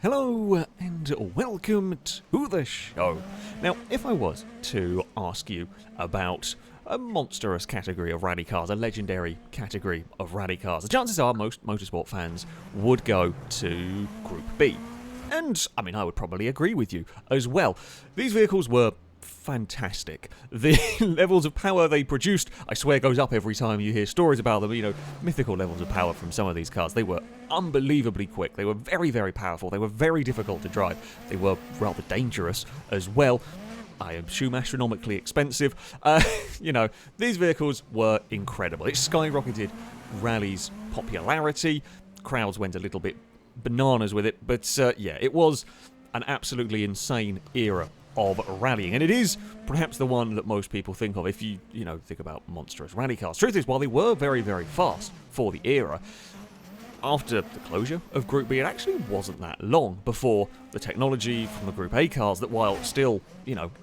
Hello and welcome to the show. Now, if I was to ask you about a monstrous category of rally cars, a legendary category of rally cars, the chances are most motorsport fans would go to Group B. And, I would probably agree with you as well. These vehicles were fantastic. The levels of power they produced, I swear, goes up every time you hear stories about them. Mythical levels of power from some of these cars. They were unbelievably quick. They were very, very powerful. They were very difficult to drive. They were rather dangerous as well. I assume astronomically expensive. These vehicles were incredible. It skyrocketed rally's popularity. Crowds went a little bit bananas with it, but it was an absolutely insane era of rallying, and it is perhaps the one that most people think of if you think about monstrous rally cars. Truth is, while they were very, very fast for the era, after the closure of Group B, it actually wasn't that long before the technology from the Group A cars, that while still,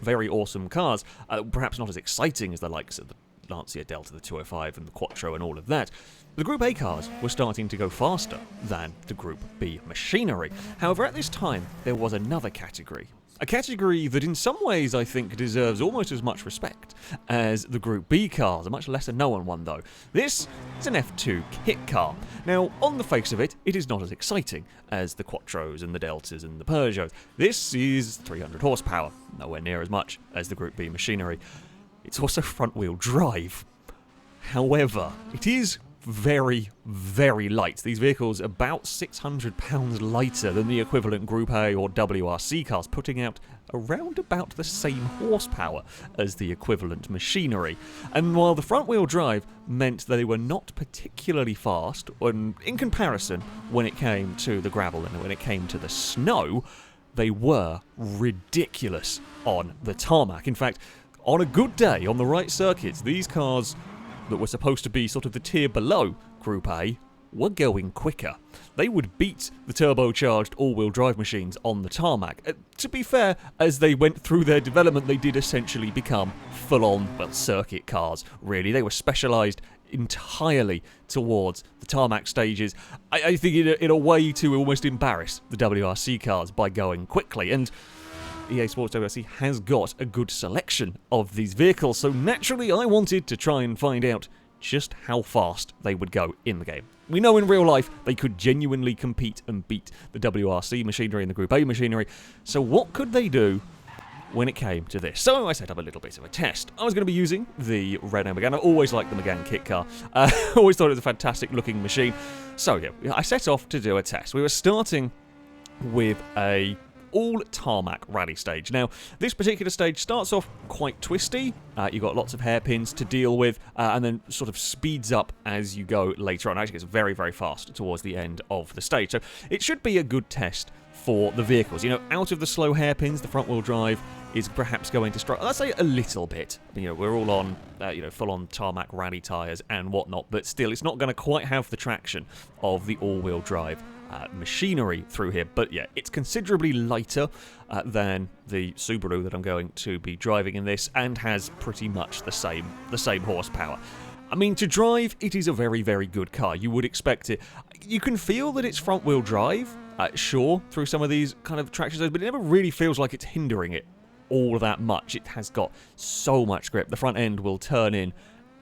very awesome cars, perhaps not as exciting as the likes of the Lancia Delta, the 205 and the Quattro and all of that, the Group A cars were starting to go faster than the Group B machinery. However, at this time, there was another category. A category that in some ways I think deserves almost as much respect as the Group B cars, a much lesser known one though. This is an F2 kit car. Now, on the face of it, it is not as exciting as the Quattros and the Deltas and the Peugeots. This is 300 horsepower, nowhere near as much as the Group B machinery. It's also front-wheel drive. However, it is very, very light. These vehicles are about 600 pounds lighter than the equivalent Group A or WRC cars, putting out around about the same horsepower as the equivalent machinery. And while the front-wheel drive meant that they were not particularly fast in comparison when it came to the gravel and when it came to the snow, they were ridiculous on the tarmac. In fact, on a good day, on the right circuits, these cars that were supposed to be sort of the tier below Group A were going quicker. They would beat the turbocharged all-wheel drive machines on the tarmac. To be fair, as they went through their development, they did essentially become full-on, circuit cars, really. They were specialised entirely towards the tarmac stages. I think in a way to almost embarrass the WRC cars by going quickly, and EA Sports WRC has got a good selection of these vehicles, so naturally I wanted to try and find out just how fast they would go in the game. We know in real life they could genuinely compete and beat the WRC machinery and the Group A machinery, so what could they do when it came to this? So I set up a little bit of a test. I was going to be using the Renault Megane. I always liked the Megane kit car. Always thought it was a fantastic looking machine. So yeah, I set off to do a test. We were starting with a all-tarmac rally stage. Now, this particular stage starts off quite twisty. You've got lots of hairpins to deal with, and then sort of speeds up as you go later on. Actually, gets very, very fast towards the end of the stage. So it should be a good test for the vehicles. Out of the slow hairpins, the front-wheel drive is perhaps going to struggle. Let's say a little bit. We're all on, full-on tarmac rally tyres and whatnot, but still, it's not going to quite have the traction of the all-wheel drive machinery through here. But yeah, it's considerably lighter than the Subaru that I'm going to be driving in this, and has pretty much the same horsepower. To drive, it is a very, very good car. You would expect it. You can feel that it's front-wheel drive, sure, through some of these kind of traction zones, but it never really feels like it's hindering it all that much. It has got so much grip. The front end will turn in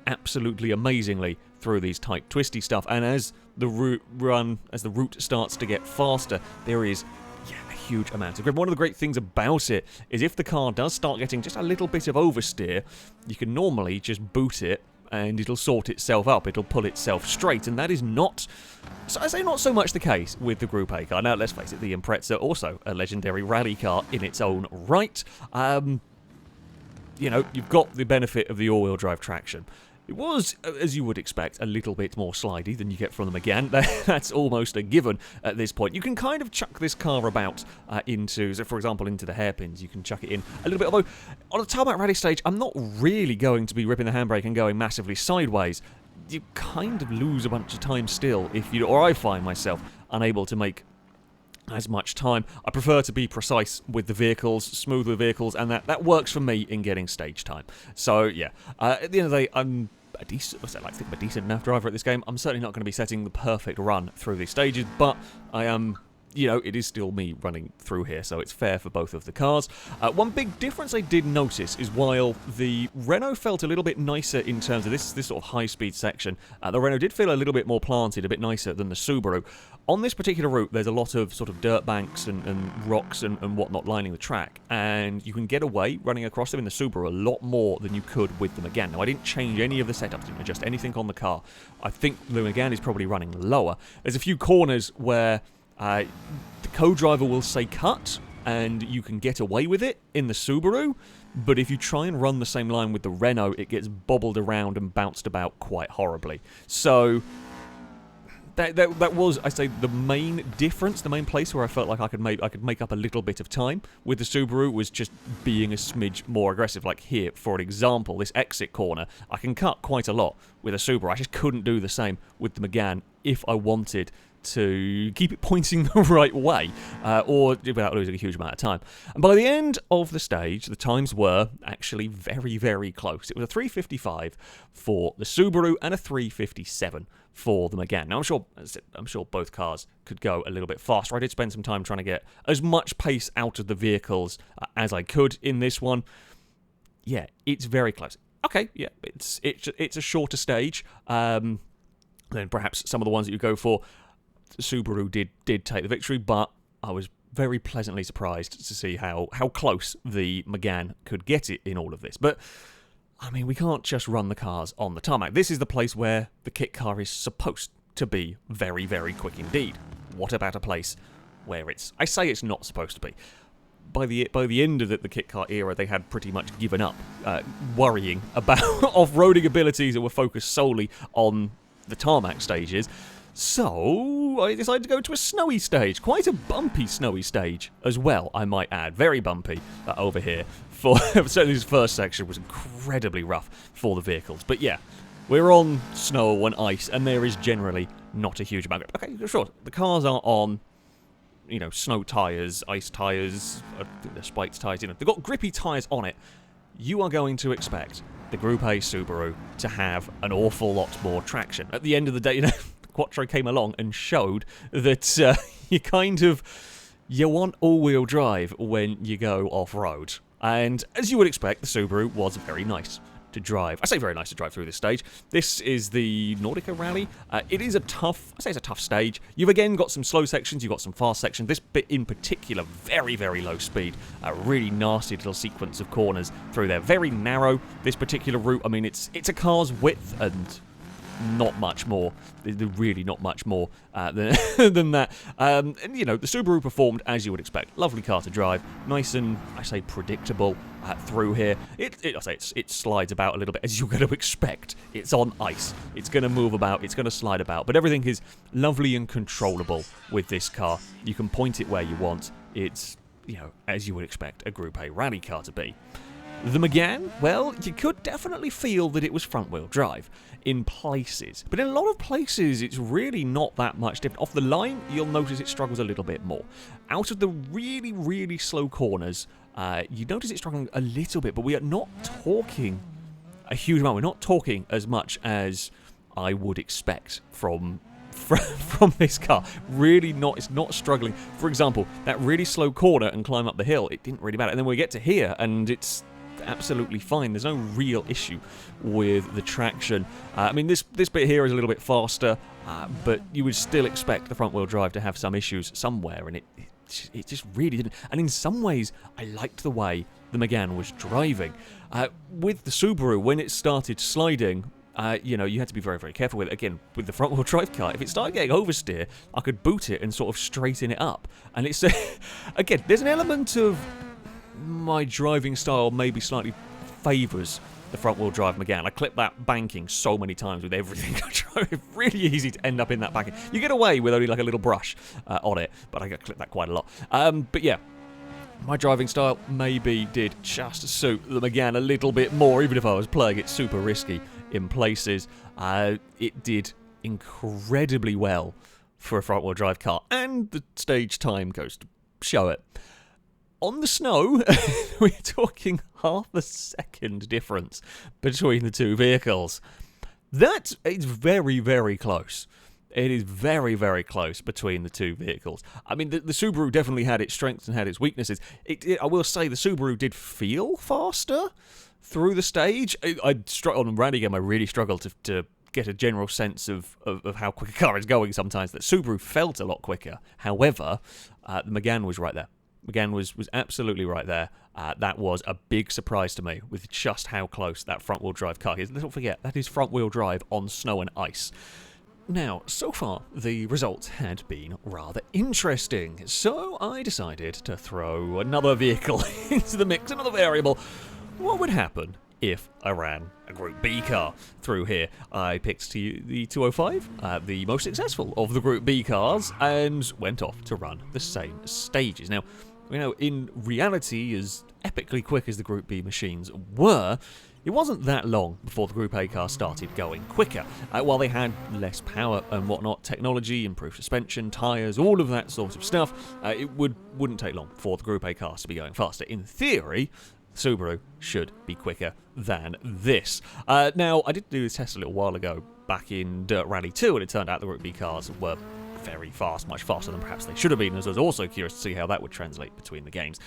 absolutely amazingly through these tight, twisty stuff, and as the route starts to get faster, there is a huge amount of grip. One of the great things about it is if the car does start getting just a little bit of oversteer, you can normally just boot it and it'll sort itself up, it'll pull itself straight, and that is not, so I say not so much the case with the Group A car. Now, let's face it, the Impreza, also a legendary rally car in its own right. You've got the benefit of the all-wheel drive traction. It was, as you would expect, a little bit more slidey than you get from them again. That's almost a given at this point. You can kind of chuck this car about into, so for example, into the hairpins. You can chuck it in a little bit. Although, on a tarmac rally stage, I'm not really going to be ripping the handbrake and going massively sideways. You kind of lose a bunch of time still, or I find myself unable to make as much time. I prefer to be precise with the vehicles, smooth with vehicles, and that works for me in getting stage time. So yeah, at the end of the day, I'm a decent, I like to think I'm a decent enough driver at this game. I'm certainly not going to be setting the perfect run through these stages, but I am you know, it is still me running through here, so it's fair for both of the cars. One big difference I did notice is while the Renault felt a little bit nicer in terms of this sort of high-speed section, the Renault did feel a little bit more planted, a bit nicer than the Subaru. On this particular route, there's a lot of sort of dirt banks and rocks and whatnot lining the track, and you can get away running across them in the Subaru a lot more than you could with the Megane. Now, I didn't change any of the setups, didn't adjust anything on the car. I think the Megane is probably running lower. There's a few corners where the co-driver will say cut, and you can get away with it in the Subaru, but if you try and run the same line with the Renault, it gets bobbled around and bounced about quite horribly. So that was, I say, the main difference, the main place where I felt like I could make up a little bit of time with the Subaru was just being a smidge more aggressive. Like here, for example, this exit corner, I can cut quite a lot with a Subaru. I just couldn't do the same with the Megane if I wanted to keep it pointing the right way, or without losing a huge amount of time. And by the end of the stage, the times were actually very, very close. It was a 3:55 for the Subaru and a 3:57 for the Megane. Now, I'm sure both cars could go a little bit faster. I did spend some time trying to get as much pace out of the vehicles as I could in this one. Yeah, it's very close. Okay, yeah, it's a shorter stage than perhaps some of the ones that you go for. Subaru did take the victory, but I was very pleasantly surprised to see how close the Megane could get it in all of this. But, I mean, we can't just run the cars on the tarmac. This is the place where the kit car is supposed to be very, very quick indeed. What about a place where I say it's not supposed to be? By the end of the kit car era, they had pretty much given up worrying about off-roading abilities that were focused solely on the tarmac stages. So, I decided to go to a snowy stage. Quite a bumpy snowy stage as well, I might add. Very bumpy over here. Certainly this first section was incredibly rough for the vehicles. But yeah, we're on snow and ice, and there is generally not a huge amount of grip. Okay, sure, the cars are on, you know, snow tyres, ice tyres, the spiked tyres, you know, they've got grippy tyres on it. You are going to expect the Group A Subaru to have an awful lot more traction. At the end of the day, you know, Quattro came along and showed that you want all-wheel drive when you go off-road. And as you would expect, the Subaru was very nice to drive. I say very nice to drive through this stage. This is the Nordica Rally. It is it's a tough stage. You've again got some slow sections, you've got some fast sections. This bit in particular, very, very low speed. A really nasty little sequence of corners through there. Very narrow, this particular route. I mean, it's a car's width and not much more. Really not much more than that. And, you know, the Subaru performed as you would expect. Lovely car to drive. Nice and, I say, predictable through here. It slides about a little bit, as you're going to expect. It's on ice. It's going to move about. It's going to slide about. But everything is lovely and controllable with this car. You can point it where you want. It's, you know, as you would expect a Group A rally car to be. The Megane, well, you could definitely feel that it was front-wheel drive in places. But in a lot of places, it's really not that much different. Off the line, you'll notice it struggles a little bit more. Out of the really, really slow corners, you notice it's struggling a little bit, but we are not talking a huge amount. We're not talking as much as I would expect from this car. Really not, it's not struggling. For example, that really slow corner and climb up the hill, it didn't really matter. And then we get to here, and it's absolutely fine. There's no real issue with the traction. I mean, this bit here is a little bit faster, but you would still expect the front-wheel drive to have some issues somewhere, and it just really didn't. And in some ways, I liked the way the Megane was driving. With the Subaru, when it started sliding, you know, you had to be very, very careful with it. Again, with the front-wheel drive car, if it started getting oversteer, I could boot it and sort of straighten it up. And it's, again, there's an element of my driving style maybe slightly favours the front-wheel drive Megane. I clip that banking so many times with everything I drive. It's really easy to end up in that banking. You get away with only like a little brush on it, but I clip that quite a lot. But yeah, my driving style maybe did just suit the Megane a little bit more, even if I was playing it super risky in places. It did incredibly well for a front-wheel drive car, and the stage time goes to show it. On the snow, we're talking half a second difference between the two vehicles. That is very, very close. It is very, very close between the two vehicles. I mean, the Subaru definitely had its strengths and had its weaknesses. I will say the Subaru did feel faster through the stage. On Rally Game, I really struggled to get a general sense of how quick a car is going sometimes. That Subaru felt a lot quicker. However, the Megane was right there. Megane was absolutely right there. That was a big surprise to me with just how close that front-wheel drive car is. Don't forget, that is front-wheel drive on snow and ice. Now, so far, the results had been rather interesting, so I decided to throw another vehicle into the mix, another variable. What would happen if I ran a Group B car through here? I picked the 205, the most successful of the Group B cars, and went off to run the same stages. Now, in reality, as epically quick as the Group B machines were, it wasn't that long before the Group A car started going quicker. While they had less power and whatnot, technology, improved suspension, tyres, all of that sort of stuff, it wouldn't take long for the Group A cars to be going faster. In theory, Subaru should be quicker than this. Now, I did do this test a little while ago, back in Dirt Rally 2, and it turned out the Group B cars were very fast, much faster than perhaps they should have been, as I was also curious to see how that would translate between the games.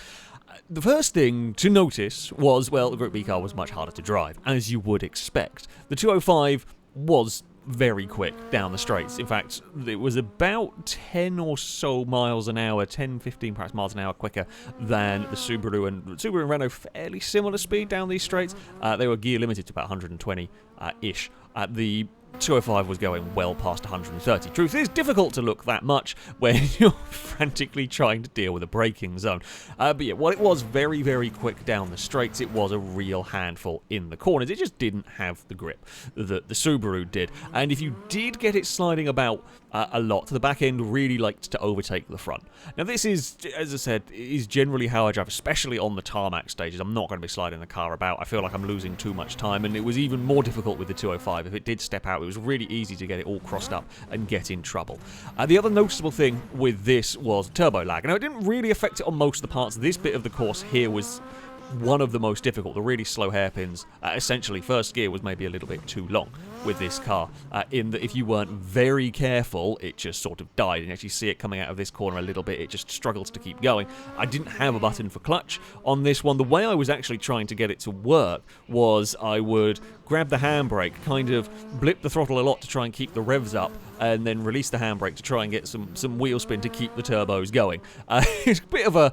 The first thing to notice was, well, the Group B car was much harder to drive, as you would expect. The 205 was very quick down the straights. In fact, it was about 10 or so miles an hour, 10, 15 perhaps miles an hour quicker than the Subaru and Renault, fairly similar speed down these straights. They were gear limited to about 120-ish. The 205 was going well past 130. Truth is, difficult to look that much when you're frantically trying to deal with a braking zone. But yeah, while it was very, very quick down the straights, it was a real handful in the corners. It just didn't have the grip that the Subaru did. And if you did get it sliding about a lot, the back end really liked to overtake the front. Now this is, as I said, is generally how I drive, especially on the tarmac stages. I'm not going to be sliding the car about. I feel like I'm losing too much time, and it was even more difficult with the 205. If it did step out, it was really easy to get it all crossed up and get in trouble. The other noticeable thing with this was turbo lag. Now, it didn't really affect it on most of the parts. This bit of the course here was one of the most difficult. The really slow hairpins, essentially first gear was maybe a little bit too long with this car, in that if you weren't very careful, it just sort of died. And you actually see it coming out of this corner a little bit, it just struggles to keep going. I didn't have a button for clutch on this one. The way I was actually trying to get it to work was I would grab the handbrake, kind of blip the throttle a lot to try and keep the revs up, and then release the handbrake to try and get some wheel spin to keep the turbos going. It's a bit of a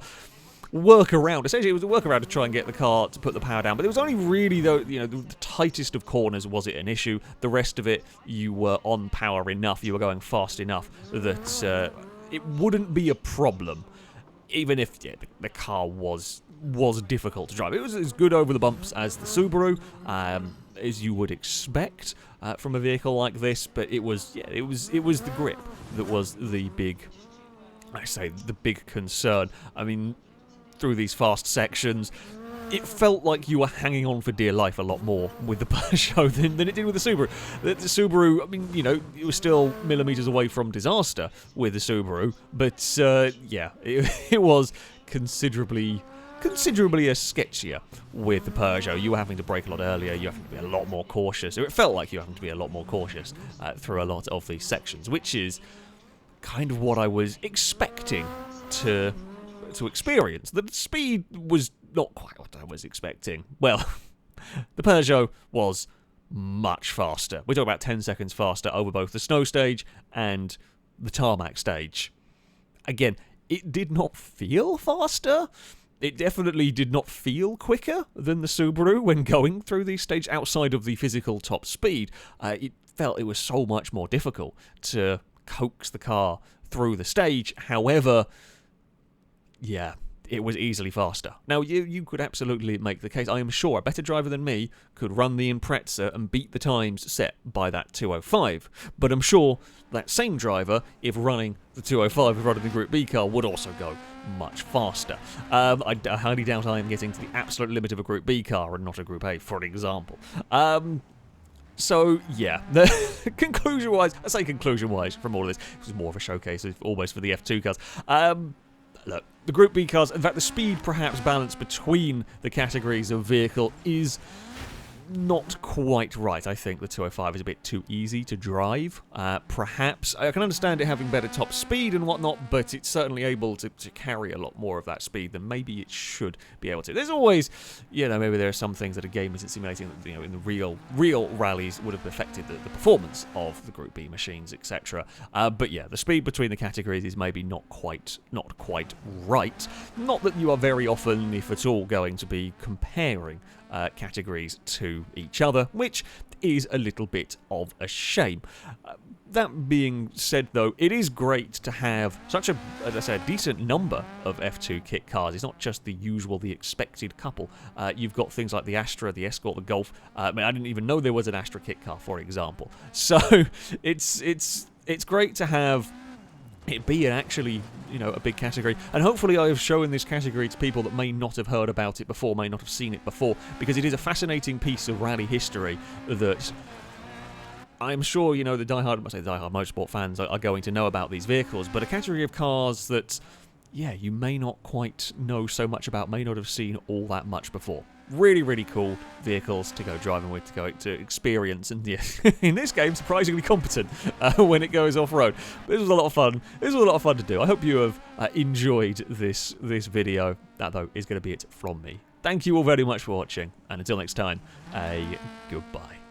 workaround. Essentially, it was a workaround to try and get the car to put the power down, but it was only really, though, the tightest of corners was it an issue. The rest of it, you were on power enough, you were going fast enough that it wouldn't be a problem, even if the car was difficult to drive. It was as good over the bumps as the Subaru, as you would expect from a vehicle like this, but it was the grip that was the big concern. I mean, through these fast sections, it felt like you were hanging on for dear life a lot more with the Peugeot than it did with the Subaru. The Subaru, I mean, it was still millimetres away from disaster with the Subaru, but it was considerably sketchier with the Peugeot. You were having to brake a lot earlier, you were having to be a lot more cautious, or it felt like you were having to be a lot more cautious through a lot of these sections, which is kind of what I was expecting to experience. The speed was not quite what I was expecting. Well, the Peugeot was much faster. We're talking about 10 seconds faster over both the snow stage and the tarmac stage. Again, it did not feel faster. It definitely did not feel quicker than the Subaru when going through these stages outside of the physical top speed. It felt it was so much more difficult to coax the car through the stage. However, yeah, it was easily faster. Now, you could absolutely make the case. I am sure a better driver than me could run the Impreza and beat the times set by that 205. But I'm sure that same driver, if running the 205, if running the Group B car, would also go much faster. I highly doubt I am getting to the absolute limit of a Group B car and not a Group A, for an example. So, yeah, the conclusion-wise, I say conclusion-wise from all of this, this was more of a showcase almost for the F2 cars. Look, the Group B cars, in fact, the speed perhaps balance between the categories of vehicle is not quite right. I think the 205 is a bit too easy to drive. Perhaps I can understand it having better top speed and whatnot, but it's certainly able to carry a lot more of that speed than maybe it should be able to. There's always, maybe there are some things that a game isn't simulating that, in the real rallies would have affected the performance of the Group B machines, etc. But yeah, the speed between the categories is maybe not quite right. Not that you are very often, if at all, going to be comparing categories to each other, which is a little bit of a shame. That being said, though, it is great to have such a decent number of F2 kit cars. It's not just the usual, the expected couple. You've got things like the Astra, the Escort, the Golf. I didn't even know there was an Astra kit car, for example. So it's great to have it be actually, a big category. And hopefully I have shown this category to people that may not have heard about it before, may not have seen it before, because it is a fascinating piece of rally history that I'm sure, the diehard motorsport fans are going to know about these vehicles, but a category of cars that, you may not quite know so much about, may not have seen all that much before. Really, really cool vehicles to go driving with, to experience, and in this game, surprisingly competent when it goes off-road. This was a lot of fun. This was a lot of fun to do. I hope you have enjoyed this video. That, though, is going to be it from me. Thank you all very much for watching, and until next time, goodbye.